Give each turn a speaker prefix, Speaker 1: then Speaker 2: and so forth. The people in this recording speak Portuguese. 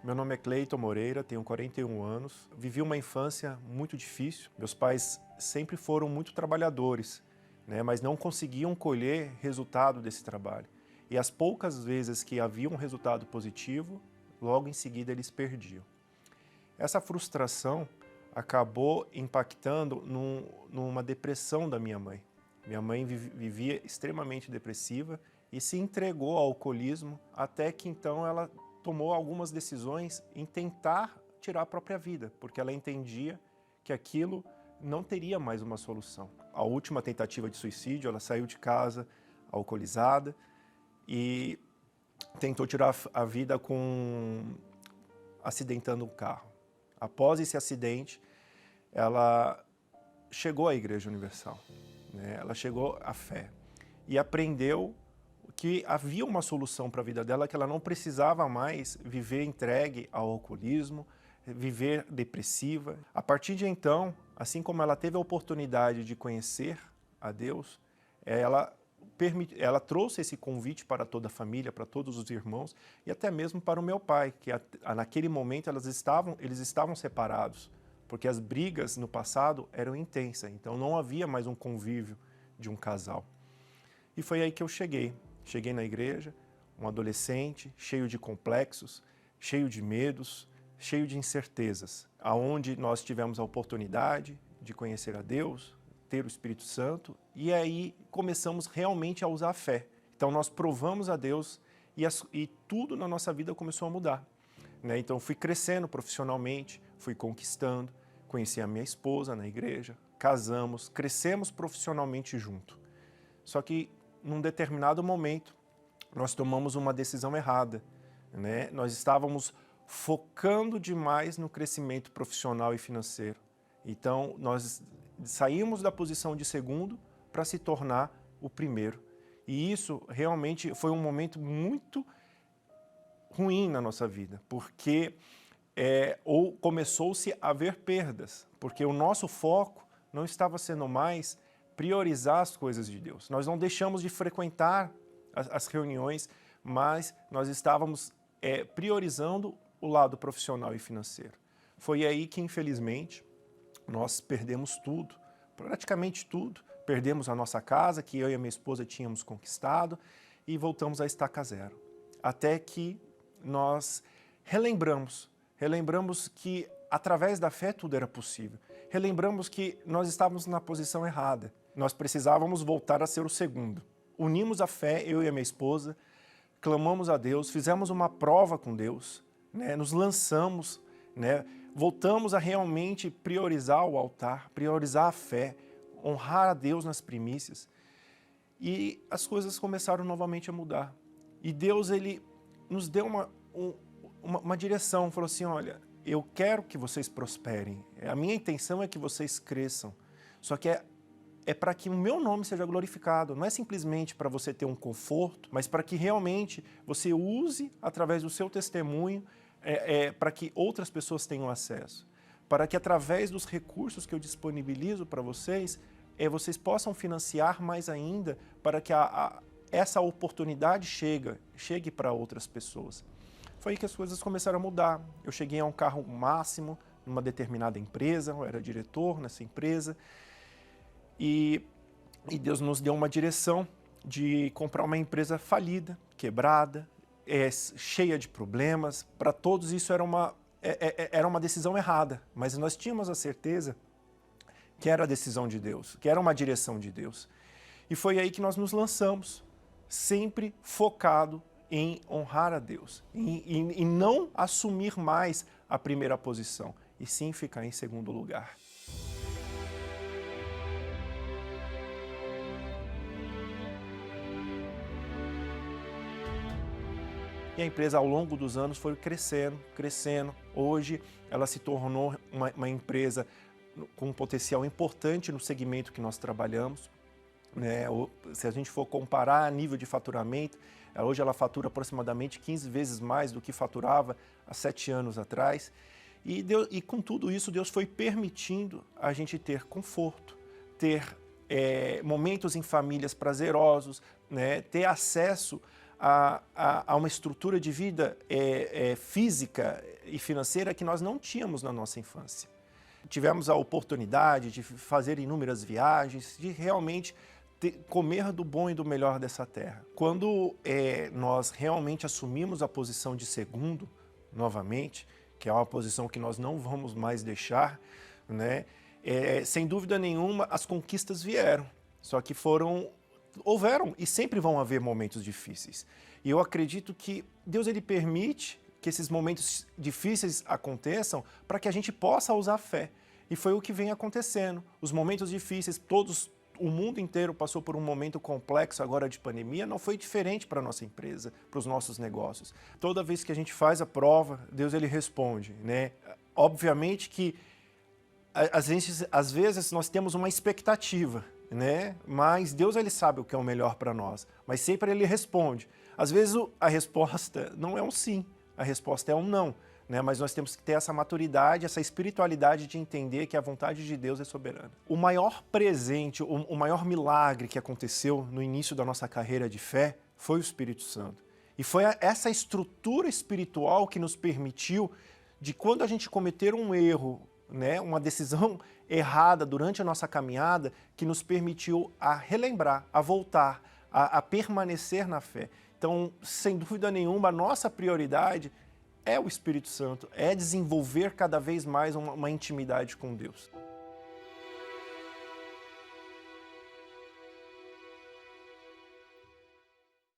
Speaker 1: Meu nome é Cleiton Moreira, tenho 41 anos. Vivi uma infância muito difícil. Meus pais sempre foram muito trabalhadores, né, mas não conseguiam colher resultado desse trabalho. E as poucas vezes que havia um resultado positivo, logo em seguida eles perdiam. Essa frustração acabou impactando numa depressão da minha mãe. Minha mãe vivia extremamente depressiva e se entregou ao alcoolismo até que então ela tomou algumas decisões em tentar tirar a própria vida, porque ela entendia que aquilo não teria mais uma solução. A última tentativa de suicídio, ela saiu de casa alcoolizada e tentou tirar a vida acidentando um carro. Após esse acidente, ela chegou à Igreja Universal, né? Ela chegou à fé e aprendeu que havia uma solução para a vida dela, que ela não precisava mais viver entregue ao alcoolismo, viver depressiva. A partir de então, assim como ela teve a oportunidade de conhecer a Deus, ela trouxe esse convite para toda a família, para todos os irmãos e até mesmo para o meu pai, que naquele momento eles estavam separados, porque as brigas no passado eram intensas, então não havia mais um convívio de um casal. E foi aí que eu cheguei. Cheguei na igreja, um adolescente, cheio de complexos, cheio de medos, cheio de incertezas, aonde nós tivemos a oportunidade de conhecer a Deus, ter o Espírito Santo, e aí começamos realmente a usar a fé. Então nós provamos a Deus e tudo na nossa vida começou a mudar, né? Então fui crescendo profissionalmente, fui conquistando, conheci a minha esposa na igreja, casamos, crescemos profissionalmente junto. Só que num determinado momento, nós tomamos uma decisão errada, né? Nós estávamos focando demais no crescimento profissional e financeiro. Então, nós saímos da posição de segundo para se tornar o primeiro. E isso realmente foi um momento muito ruim na nossa vida, porque começou-se a haver perdas, porque o nosso foco não estava sendo mais priorizar as coisas de Deus. Nós não deixamos de frequentar as reuniões, mas nós estávamos priorizando o lado profissional e financeiro. Foi aí que, infelizmente, nós perdemos tudo, praticamente tudo. Perdemos a nossa casa, que eu e a minha esposa tínhamos conquistado, e voltamos a estaca zero. Até que nós relembramos que através da fé tudo era possível. Relembramos que nós estávamos na posição errada. Nós precisávamos voltar a ser o segundo. Unimos a fé, eu e a minha esposa, clamamos a Deus, fizemos uma prova com Deus, né? Nos lançamos, né? Voltamos a realmente priorizar o altar, priorizar a fé, honrar a Deus nas primícias. E as coisas começaram novamente a mudar. E Deus, Ele nos deu uma direção, falou assim, olha, eu quero que vocês prosperem, a minha intenção é que vocês cresçam, só que é para que o meu nome seja glorificado, não é simplesmente para você ter um conforto, mas para que realmente você use através do seu testemunho para que outras pessoas tenham acesso, para que através dos recursos que eu disponibilizo para vocês, vocês possam financiar mais ainda para que essa oportunidade chegue para outras pessoas. Foi aí que as coisas começaram a mudar. Eu cheguei a um carro máximo numa determinada empresa, eu era diretor nessa empresa, e Deus nos deu uma direção de comprar uma empresa falida, quebrada, cheia de problemas. Para todos isso era uma decisão errada, mas nós tínhamos a certeza que era a decisão de Deus, que era uma direção de Deus. E foi aí que nós nos lançamos, sempre focado em honrar a Deus, em não assumir mais a primeira posição, e sim ficar em segundo lugar. E a empresa, ao longo dos anos, foi crescendo, crescendo. Hoje, ela se tornou uma empresa com um potencial importante no segmento que nós trabalhamos, né? Se a gente for comparar a nível de faturamento, hoje ela fatura aproximadamente 15 vezes mais do que faturava há 7 anos atrás. E com tudo isso, Deus foi permitindo a gente ter conforto, ter momentos em famílias prazerosos, né? Ter acesso a uma estrutura de vida física e financeira que nós não tínhamos na nossa infância. Tivemos a oportunidade de fazer inúmeras viagens, de realmente comer do bom e do melhor dessa terra. Quando nós realmente assumimos a posição de segundo, novamente, que é uma posição que nós não vamos mais deixar, né? Sem dúvida nenhuma, as conquistas vieram, só que houveram e sempre vão haver momentos difíceis. E eu acredito que Deus ele permite que esses momentos difíceis aconteçam para que a gente possa usar fé. E foi o que vem acontecendo. Os momentos difíceis, o mundo inteiro passou por um momento complexo agora de pandemia, não foi diferente para a nossa empresa, para os nossos negócios. Toda vez que a gente faz a prova, Deus ele responde, né? Obviamente que às vezes nós temos uma expectativa, né? Mas Deus ele sabe o que é o melhor para nós, mas sempre ele responde. Às vezes a resposta não é um sim, a resposta é um não, né? Mas nós temos que ter essa maturidade, essa espiritualidade de entender que a vontade de Deus é soberana. O maior presente, o maior milagre que aconteceu no início da nossa carreira de fé foi o Espírito Santo. E foi essa estrutura espiritual que nos permitiu, de quando a gente cometer um erro, né, uma decisão errada durante a nossa caminhada, que nos permitiu a relembrar, a voltar, a permanecer na fé. Então, sem dúvida nenhuma, a nossa prioridade é o Espírito Santo, é desenvolver cada vez mais uma intimidade com Deus.